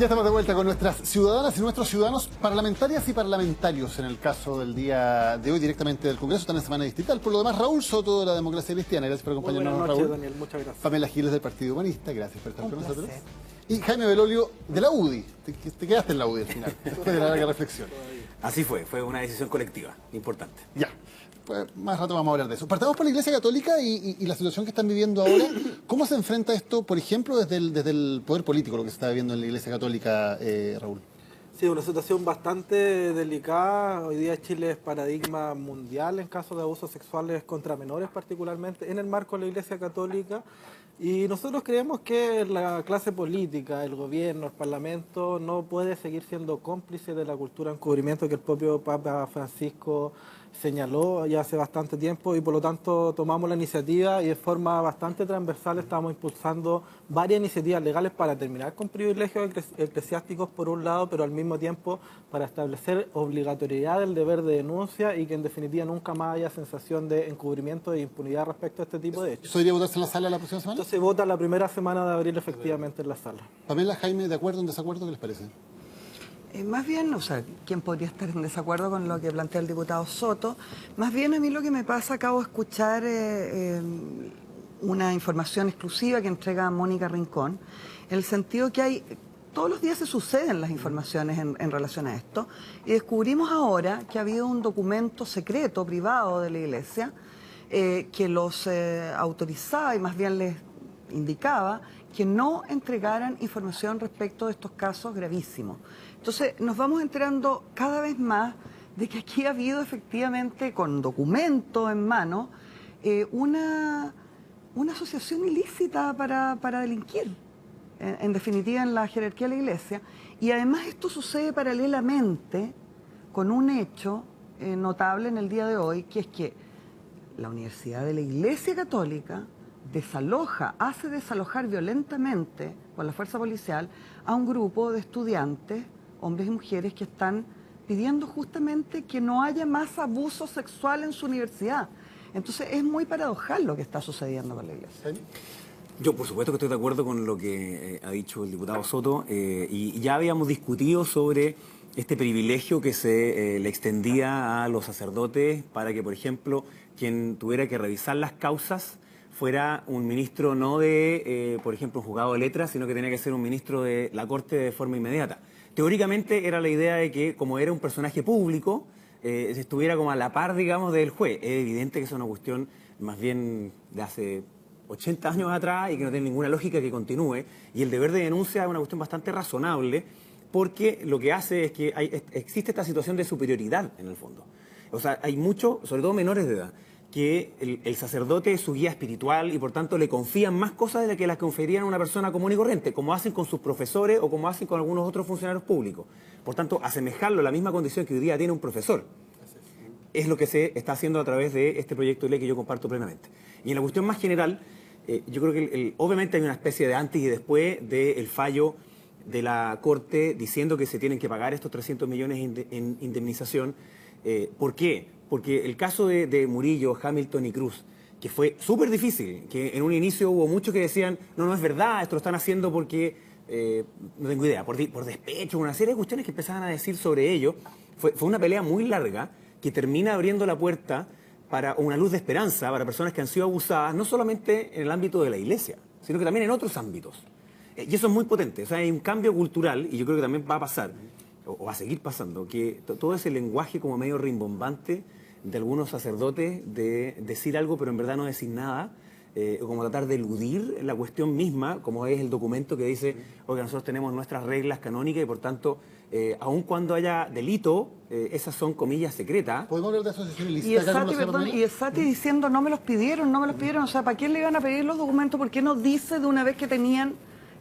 Ya estamos de vuelta con nuestras ciudadanas y nuestros ciudadanos, parlamentarias y parlamentarios, en el caso del día de hoy, directamente del Congreso, están en semana distrital. Por lo demás, Raúl Soto, de la Democracia Cristiana, gracias por acompañarnos, Buenas noches, Raúl. Daniel, muchas gracias. Pamela Giles, del Partido Humanista, gracias por estar con nosotros. Placer. Y Jaime Belolio, de la UDI. Te quedaste en la UDI al final, después de la larga reflexión. Así fue una decisión colectiva, importante. Ya, pues más rato vamos a hablar de eso. Partamos por la Iglesia Católica y la situación que están viviendo ahora. ¿Cómo se enfrenta esto, por ejemplo, desde el poder político, lo que se está viviendo en la Iglesia Católica, Raúl? Sí, una situación bastante delicada. Hoy día Chile es paradigma mundial en casos de abusos sexuales contra menores, particularmente en el marco de la Iglesia Católica. Y nosotros creemos que la clase política, el gobierno, el Parlamento, no puede seguir siendo cómplice de la cultura de encubrimiento que el propio Papa Francisco señaló ya hace bastante tiempo, y por lo tanto tomamos la iniciativa y de forma bastante transversal estamos impulsando varias iniciativas legales para terminar con privilegios eclesiásticos por un lado, pero al mismo tiempo para establecer obligatoriedad del deber de denuncia y que en definitiva nunca más haya sensación de encubrimiento e impunidad respecto a este tipo de hechos. ¿Eso debería votarse en la sala la próxima semana? Entonces se vota la primera semana de abril efectivamente en la sala. Pamela, Jaime, ¿de acuerdo o en desacuerdo? ¿Qué les parece? Más bien, o sea, ¿quién podría estar en desacuerdo con lo que plantea el diputado Soto? Más bien a mí lo que me pasa, acabo de escuchar una información exclusiva que entrega Mónica Rincón, en el sentido que hay, todos los días se suceden las informaciones en relación a esto, y descubrimos ahora que ha habido un documento secreto, privado de la Iglesia, que los autorizaba y más bien les indicaba que no entregaran información respecto de estos casos gravísimos. Entonces nos vamos enterando cada vez más de que aquí ha habido efectivamente, con documento en mano, una asociación ilícita para delinquir, en definitiva en la jerarquía de la Iglesia. Y además esto sucede paralelamente con un hecho notable en el día de hoy, que es que la Universidad de la Iglesia Católica hace desalojar violentamente con la fuerza policial a un grupo de estudiantes, hombres y mujeres, que están pidiendo justamente que no haya más abuso sexual en su universidad. Entonces es muy paradojal lo que está sucediendo con la Iglesia. Yo, por supuesto que estoy de acuerdo con lo que ha dicho el diputado Soto, y ya habíamos discutido sobre este privilegio que se le extendía a los sacerdotes para que, por ejemplo, quien tuviera que revisar las causas fuera un ministro no de, por ejemplo, un juzgado de letras, sino que tenía que ser un ministro de la Corte de forma inmediata. Teóricamente era la idea de que, como era un personaje público, estuviera como a la par, digamos, del juez. Es evidente que es una cuestión más bien de hace 80 años atrás y que no tiene ninguna lógica que continúe. Y el deber de denuncia es una cuestión bastante razonable, porque lo que hace es que existe esta situación de superioridad en el fondo. O sea, hay muchos, sobre todo menores de edad, que el sacerdote es su guía espiritual y por tanto le confían más cosas de las que confiarían a una persona común y corriente, como hacen con sus profesores o como hacen con algunos otros funcionarios públicos. Por tanto, asemejarlo a la misma condición que hoy día tiene un profesor es lo que se está haciendo a través de este proyecto de ley que yo comparto plenamente. Y en la cuestión más general, yo creo que obviamente hay una especie de antes y después del fallo de la Corte diciendo que se tienen que pagar estos 300 millones en indemnización. ¿Por qué? Porque el caso de Murillo, Hamilton y Cruz, que fue súper difícil, que en un inicio hubo muchos que decían, no es verdad, esto lo están haciendo porque, no tengo idea, por despecho, una serie de cuestiones que empezaban a decir sobre ello. Fue una pelea muy larga que termina abriendo la puerta para una luz de esperanza para personas que han sido abusadas, no solamente en el ámbito de la Iglesia, sino que también en otros ámbitos. Y eso es muy potente, o sea, hay un cambio cultural, y yo creo que también va a pasar, o va a seguir pasando, que todo ese lenguaje como medio rimbombante de algunos sacerdotes de decir algo pero en verdad no decir nada, o como tratar de eludir la cuestión misma, como es el documento que dice, oiga, nosotros tenemos nuestras reglas canónicas y por tanto, aun cuando haya delito, esas son comillas secretas. ¿Podemos hablar de asociación Y ilícita? el Sati diciendo no me los pidieron, o sea, ¿para quién le iban a pedir los documentos? ¿Por qué no dice de una vez que tenían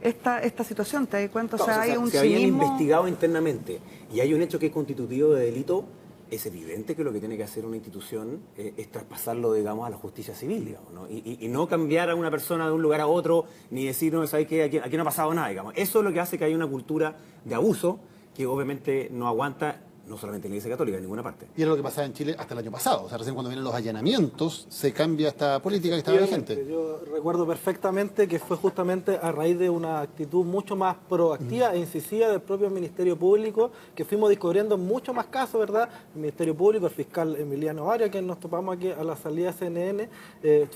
esta situación? ¿Te das cuenta? O sea, hay un se habían cinismo investigado internamente y hay un hecho que es constitutivo de delito. Es evidente que lo que tiene que hacer una institución es traspasarlo, digamos, a la justicia civil, digamos, ¿no? Y no cambiar a una persona de un lugar a otro, ni decir, no, ¿sabes qué? Aquí no ha pasado nada, digamos. Eso es lo que hace que haya una cultura de abuso que obviamente no aguanta no solamente en la Iglesia Católica, en ninguna parte. Y era lo que pasaba en Chile hasta el año pasado. O sea, recién cuando vienen los allanamientos se cambia esta política que estaba vigente. Yo recuerdo perfectamente que fue justamente a raíz de una actitud mucho más proactiva e incisiva del propio Ministerio Público, que fuimos descubriendo mucho más casos, ¿verdad? El Ministerio Público, el fiscal Emiliano Arias, que nos topamos aquí a la salida de CNN,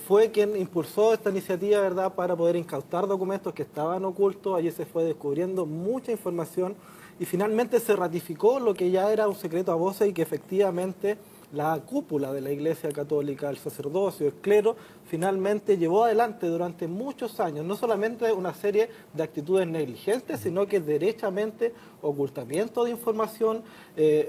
fue quien impulsó esta iniciativa, ¿verdad?, para poder incautar documentos que estaban ocultos. Allí se fue descubriendo mucha información y finalmente se ratificó lo que ya era un secreto a voces y que efectivamente la cúpula de la Iglesia Católica, el sacerdocio, el clero, finalmente llevó adelante durante muchos años no solamente una serie de actitudes negligentes, sino que derechamente ocultamiento de información,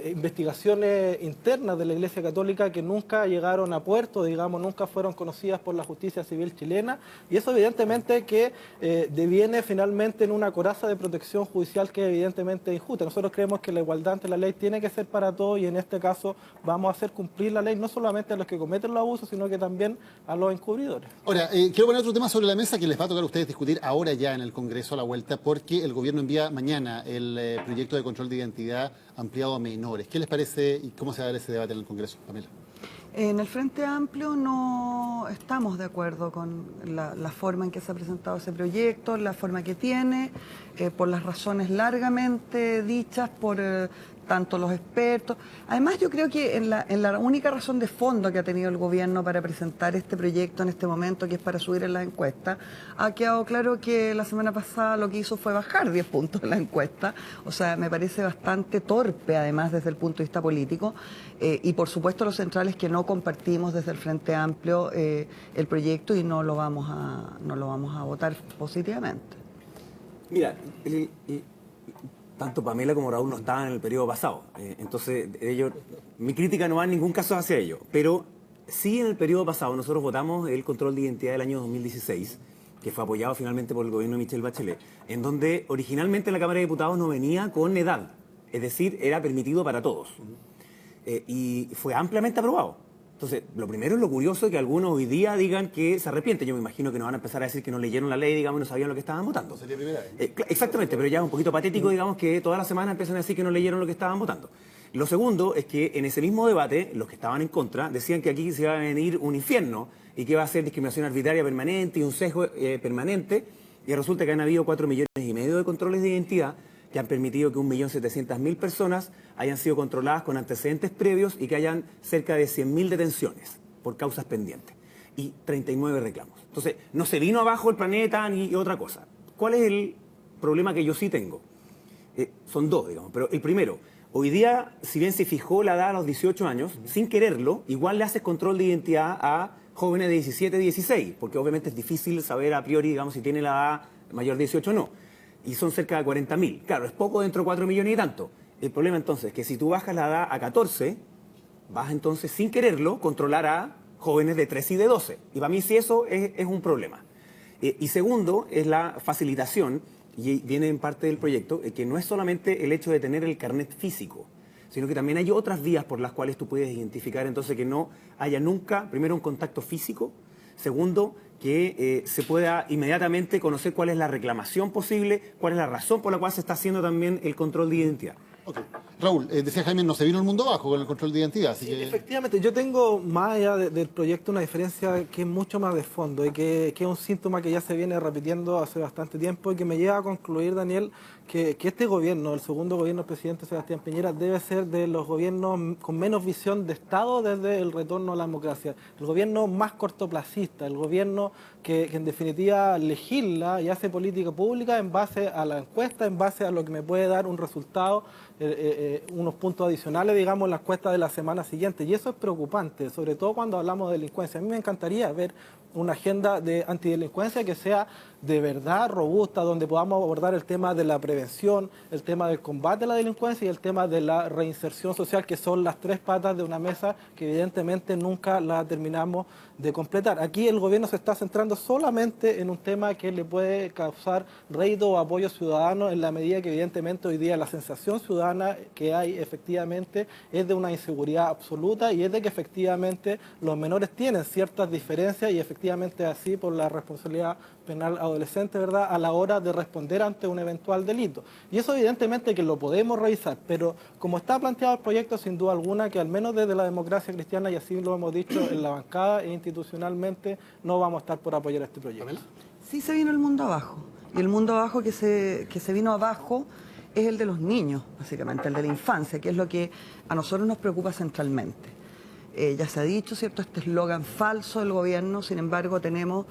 investigaciones internas de la Iglesia Católica que nunca llegaron a puerto, digamos, nunca fueron conocidas por la justicia civil chilena, y eso evidentemente que deviene finalmente en una coraza de protección judicial que evidentemente es injusta. Nosotros creemos que la igualdad ante la ley tiene que ser para todos y en este caso vamos a hacer cumplir la ley no solamente a los que cometen los abusos, sino que también a los encubridores. Ahora, quiero poner otro tema sobre la mesa que les va a tocar a ustedes discutir ahora ya en el Congreso a la vuelta, porque el gobierno envía mañana el proyecto de control de identidad ampliado a menores. ¿Qué les parece y cómo se va a dar ese debate en el Congreso, Pamela? En el Frente Amplio no estamos de acuerdo con la forma en que se ha presentado ese proyecto, la forma que tiene, por las razones largamente dichas por tanto los expertos. Además, yo creo que en la única razón de fondo que ha tenido el gobierno para presentar este proyecto en este momento, que es para subir en la encuesta, ha quedado claro que la semana pasada lo que hizo fue bajar 10 puntos en la encuesta. O sea, me parece bastante torpe, además, desde el punto de vista político. Y, por supuesto, lo central es que no compartimos desde el Frente Amplio el proyecto y no lo vamos a votar positivamente. Mira, tanto Pamela como Raúl no estaban en el periodo pasado. Entonces, mi crítica no va en ningún caso hacia ellos. Pero sí, en el periodo pasado nosotros votamos el control de identidad del año 2016, que fue apoyado finalmente por el gobierno de Michelle Bachelet, en donde originalmente la Cámara de Diputados no venía con edad. Es decir, era permitido para todos. Y fue ampliamente aprobado. Entonces, lo primero es lo curioso que algunos hoy día digan que se arrepienten. Yo me imagino que nos van a empezar a decir que no leyeron la ley, digamos, y no sabían lo que estaban votando. Sería primera vez. Exactamente, pero ya es un poquito patético, digamos, que toda la semana empiezan a decir que no leyeron lo que estaban votando. Lo segundo es que en ese mismo debate, los que estaban en contra decían que aquí se iba a venir un infierno y que iba a ser discriminación arbitraria permanente y un sesgo permanente, y resulta que han habido 4,5 millones de controles de identidad que han permitido que 1.700.000 personas hayan sido controladas con antecedentes previos y que hayan cerca de 100.000 detenciones por causas pendientes y 39 reclamos. Entonces, no se vino abajo el planeta ni otra cosa. ¿Cuál es el problema que yo sí tengo? Son dos, digamos, pero el primero, hoy día, si bien se fijó la edad a los 18 años, sin quererlo, igual le haces control de identidad a jóvenes de 17, 16, porque obviamente es difícil saber a priori, digamos, si tiene la edad mayor de 18 o no. Y son cerca de 40.000. Claro, es poco dentro de 4 millones y tanto. El problema entonces es que si tú bajas la edad a 14, vas entonces sin quererlo controlar a jóvenes de 13 y de 12. Y para mí sí eso es un problema. Y segundo es la facilitación, y viene en parte del proyecto, que no es solamente el hecho de tener el carnet físico, sino que también hay otras vías por las cuales tú puedes identificar entonces que no haya nunca, primero, un contacto físico, segundo, que se pueda inmediatamente conocer cuál es la reclamación posible, cuál es la razón por la cual se está haciendo también el control de identidad. Okay. Raúl, decía Jaime, no se vino el mundo abajo con el control de identidad, así que... Efectivamente, yo tengo más allá del proyecto una diferencia que es mucho más de fondo y que es un síntoma que ya se viene repitiendo hace bastante tiempo y que me lleva a concluir, Daniel, que este gobierno, el segundo gobierno del presidente Sebastián Piñera, debe ser de los gobiernos con menos visión de Estado desde el retorno a la democracia. El gobierno más cortoplacista, el gobierno que en definitiva legisla y hace política pública en base a la encuesta, en base a lo que me puede dar un resultado, unos puntos adicionales, digamos, en la encuesta de la semana siguiente. Y eso es preocupante, sobre todo cuando hablamos de delincuencia. A mí me encantaría ver una agenda de antidelincuencia que sea de verdad robusta, donde podamos abordar el tema de la prevención, el tema del combate a la delincuencia y el tema de la reinserción social, que son las tres patas de una mesa que evidentemente nunca la terminamos de completar. Aquí el gobierno se está centrando solamente en un tema que le puede causar rédito o apoyo ciudadano, en la medida que evidentemente hoy día la sensación ciudadana que hay efectivamente es de una inseguridad absoluta y es de que efectivamente los menores tienen ciertas diferencias y efectivamente efectivamente así por la responsabilidad penal adolescente, ¿verdad?, a la hora de responder ante un eventual delito. Y eso evidentemente que lo podemos revisar, pero como está planteado el proyecto, sin duda alguna, que al menos desde la democracia cristiana, y así lo hemos dicho en la bancada e institucionalmente, no vamos a estar por apoyar este proyecto. Sí se vino el mundo abajo, y el mundo abajo que se vino abajo es el de los niños, básicamente, el de la infancia, que es lo que a nosotros nos preocupa centralmente. Ya se ha dicho, ¿cierto?, este eslogan falso del gobierno, sin embargo tenemos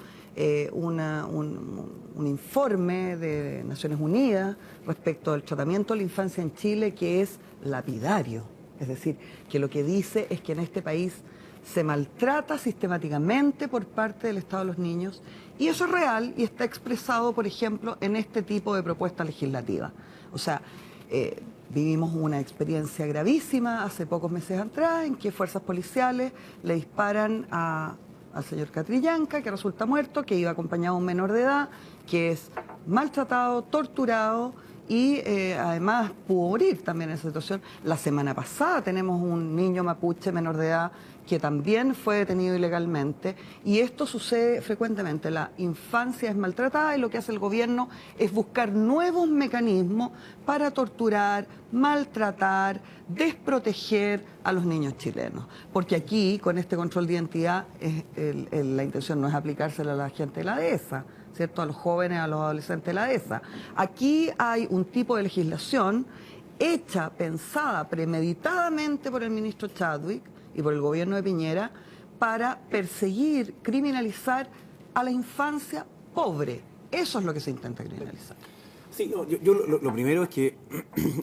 un informe de Naciones Unidas respecto al tratamiento de la infancia en Chile que es lapidario. Es decir, que lo que dice es que en este país se maltrata sistemáticamente por parte del Estado a los niños, y eso es real y está expresado, por ejemplo, en este tipo de propuesta legislativa. O sea, vivimos una experiencia gravísima hace pocos meses atrás en que fuerzas policiales le disparan al señor Catrillanca, que resulta muerto, que iba acompañado de un menor de edad, que es maltratado, torturado y además pudo morir también en esa situación. La semana pasada tenemos un niño mapuche menor de edad que también fue detenido ilegalmente, y esto sucede frecuentemente. La infancia es maltratada y lo que hace el gobierno es buscar nuevos mecanismos para torturar, maltratar, desproteger a los niños chilenos. Porque aquí, con este control de identidad, la intención no es aplicársela a la gente de la dehesa, ¿cierto?, a los jóvenes, a los adolescentes de la dehesa. Aquí hay un tipo de legislación hecha, pensada, premeditadamente por el ministro Chadwick y por el gobierno de Piñera para perseguir, criminalizar a la infancia pobre. Eso es lo que se intenta criminalizar. Sí, no, yo lo primero es que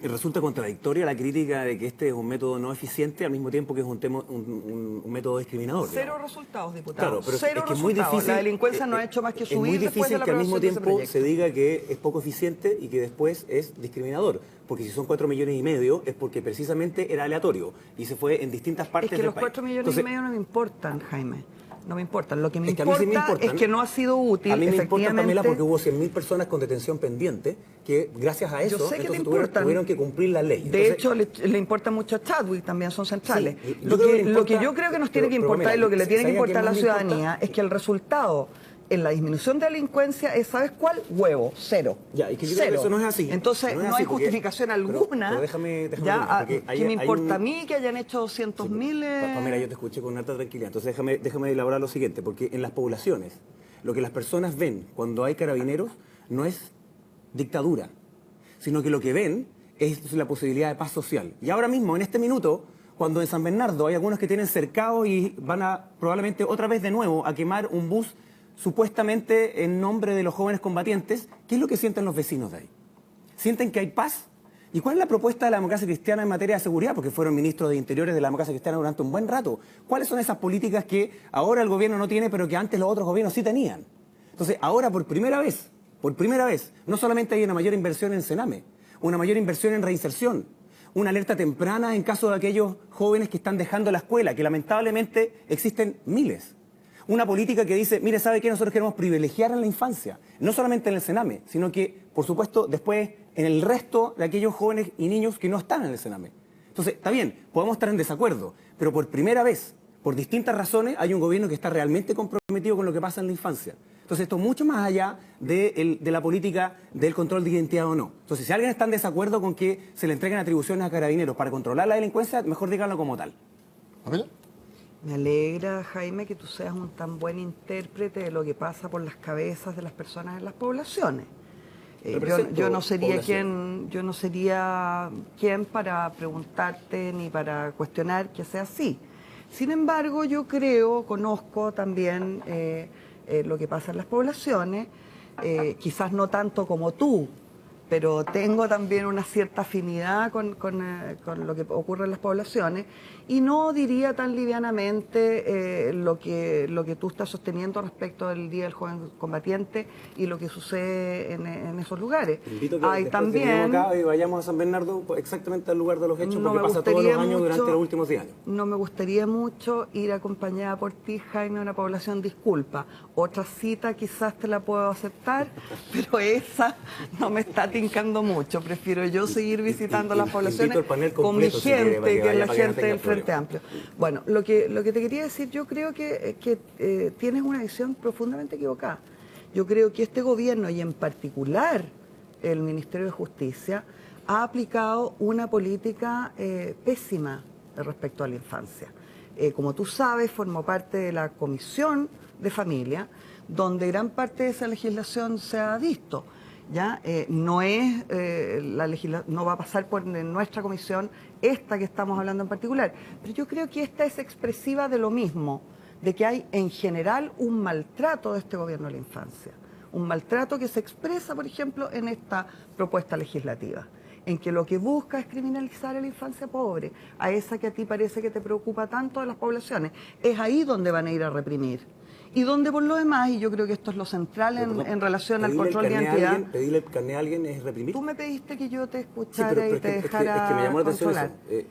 resulta contradictoria la crítica de que este es un método no eficiente al mismo tiempo que es un método discriminador. Cero resultados, diputado. Claro, pero Cero es que es resultados. muy difícil, La delincuencia no ha hecho más que subir es muy después de difícil la que al mismo aprobación de ese tiempo proyecto. se diga que es poco eficiente y que después es discriminador. Porque si son 4,5 millones es porque precisamente era aleatorio y se fue en distintas partes del país. Es que los 4,5 millones no me importan, Jaime. No me importan. Lo que me es que a mí sí me importa es que no ha sido útil. A mí me importa, efectivamente. Pamela, porque hubo 100.000 personas con detención pendiente que gracias a eso Yo sé que entonces le tuvieron que cumplir la ley. De Entonces, hecho, le importa mucho a Chadwick, también son centrales. Sí, lo que yo creo que nos tiene que importar y lo que le tiene que importar a la ciudadanía es que el resultado en la disminución de delincuencia es, ¿sabes cuál? Huevo, cero. Ya, y que yo cero. creo que eso no es así. Entonces, no hay justificación alguna. Pero déjame ya, porque ¿qué me importa a mí que hayan hecho 200.000? Pamela, yo te escuché con harta tranquilidad. Entonces, déjame elaborar lo siguiente, porque en las poblaciones, lo que las personas ven cuando hay carabineros no es dictadura, sino que lo que ven es la posibilidad de paz social. Y ahora mismo, en este minuto, cuando en San Bernardo hay algunos que tienen cercado y van a probablemente otra vez de nuevo a quemar un bus supuestamente en nombre de los jóvenes combatientes, ¿qué es lo que sienten los vecinos de ahí? ¿Sienten que hay paz? ¿Y cuál es la propuesta de la democracia cristiana en materia de seguridad? Porque fueron ministros de Interiores de la democracia cristiana durante un buen rato. ¿Cuáles son esas políticas que ahora el gobierno no tiene, pero que antes los otros gobiernos sí tenían? Entonces, ahora por primera vez, no solamente hay una mayor inversión en Sename, una mayor inversión en reinserción, una alerta temprana en caso de aquellos jóvenes que están dejando la escuela, que lamentablemente existen miles. Una política que dice, mire, ¿sabe qué? Nosotros queremos privilegiar en la infancia, no solamente en el Sename, sino que, por supuesto, después en el resto de aquellos jóvenes y niños que no están en el Sename. Entonces, está bien, podemos estar en desacuerdo, pero por primera vez, por distintas razones, hay un gobierno que está realmente comprometido con lo que pasa en la infancia. Entonces, esto es mucho más allá de la política del control de identidad o no. Entonces, si alguien está en desacuerdo con que se le entreguen atribuciones a carabineros para controlar la delincuencia, mejor díganlo como tal. ¿Pamela? Me alegra, Jaime, que tú seas un tan buen intérprete de lo que pasa por las cabezas de las personas en las poblaciones. Yo no sería quien para preguntarte ni para cuestionar que sea así. Sin embargo, yo conozco también lo que pasa en las poblaciones, quizás no tanto como tú, pero tengo también una cierta afinidad con lo que ocurre en las poblaciones, y no diría tan livianamente lo que tú estás sosteniendo respecto del Día del Joven Combatiente y lo que sucede en esos lugares. Te invito a que hay después también acá y vayamos a San Bernardo exactamente al lugar de los hechos, porque pasa todos los años durante los últimos 10 años. No me gustaría mucho ir acompañada por ti, Jaime, a una población, disculpa. Otra cita quizás te la puedo aceptar, pero esa no me está tincando mucho. Prefiero yo seguir visitando las poblaciones invito al panel con mi completo, si quiere, gente, para que que es la vaya, para que no gente tenga del Frente problema. Amplio. Bueno, lo que te quería decir, yo creo que tienes una visión profundamente equivocada. Yo creo que este gobierno, y en particular el Ministerio de Justicia, ha aplicado una política pésima respecto a la infancia. Como tú sabes, formo parte de la Comisión de Familia, donde gran parte de esa legislación se ha visto. ¿Ya? No es no va a pasar por nuestra comisión esta que estamos hablando en particular, pero yo creo que esta es expresiva de lo mismo, de que hay en general un maltrato de este gobierno a la infancia, un maltrato que se expresa, por ejemplo, en esta propuesta legislativa, en que lo que busca es criminalizar a la infancia pobre, a esa que a ti parece que te preocupa tanto de las poblaciones. Es ahí donde van a ir a reprimir. Y donde por lo demás, y yo creo que esto es lo central en relación al control de identidad. ¿Pedirle el carné a alguien es reprimir? Tú me pediste que yo te Sí, escuchara y te dejara es que me llamó la atención controlar. eso.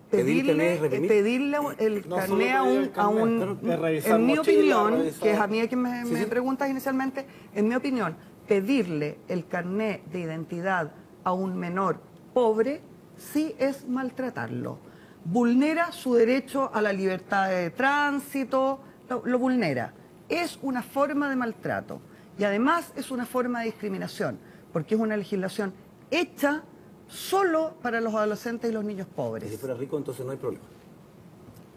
¿Pedir el carné es reprimir? Pedirle el No carné solo pedir el carné, es revisar en mi mochila, opinión, revisar- que es a mí a quien me preguntas inicialmente, en mi opinión, pedirle el carné de identidad a un menor pobre sí es maltratarlo. Vulnera su derecho a la libertad de tránsito, lo vulnera. Es una forma de maltrato y además es una forma de discriminación, porque es una legislación hecha solo para los adolescentes y los niños Si pobres. fuera rico, entonces no hay problema.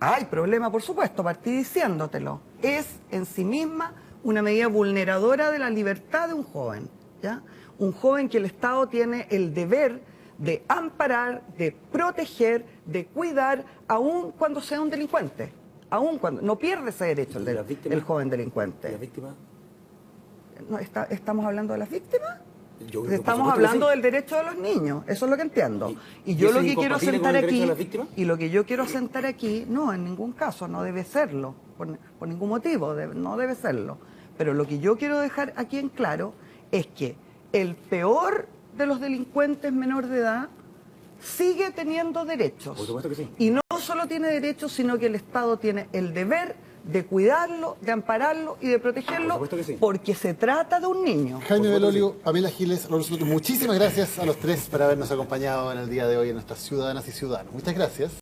Hay problema, por supuesto, partí diciéndotelo. Es en sí misma una medida vulneradora de la libertad de un joven, ¿ya? Un joven que el Estado tiene el deber de amparar, de proteger, de cuidar, aun cuando sea un delincuente. Aun cuando no pierde ese derecho ¿Y las víctimas? el joven ¿Y delincuente. las víctimas? No, ¿estamos hablando de las víctimas? Yo- por Estamos supuesto que hablando sí. del derecho de los niños, eso es lo que entiendo. ¿Y Y yo eso lo es que quiero incompatible con asentar el derecho aquí, de las víctimas? y lo que yo quiero asentar aquí, no, en ningún caso, no debe serlo, por ningún motivo, no debe serlo. Pero lo que yo quiero dejar aquí en claro es que el peor de los delincuentes menor de edad sigue teniendo derechos. Por supuesto que sí. Y no solo tiene derechos, sino que el Estado tiene el deber de cuidarlo, de ampararlo y de protegerlo, Por supuesto que sí. porque se trata de un niño. Jaime Por supuesto, Belolio, Pamela Giles, Lorenzo Soto, muchísimas gracias a los tres por habernos acompañado en el día de hoy en nuestras ciudadanas y ciudadanos. Muchas gracias.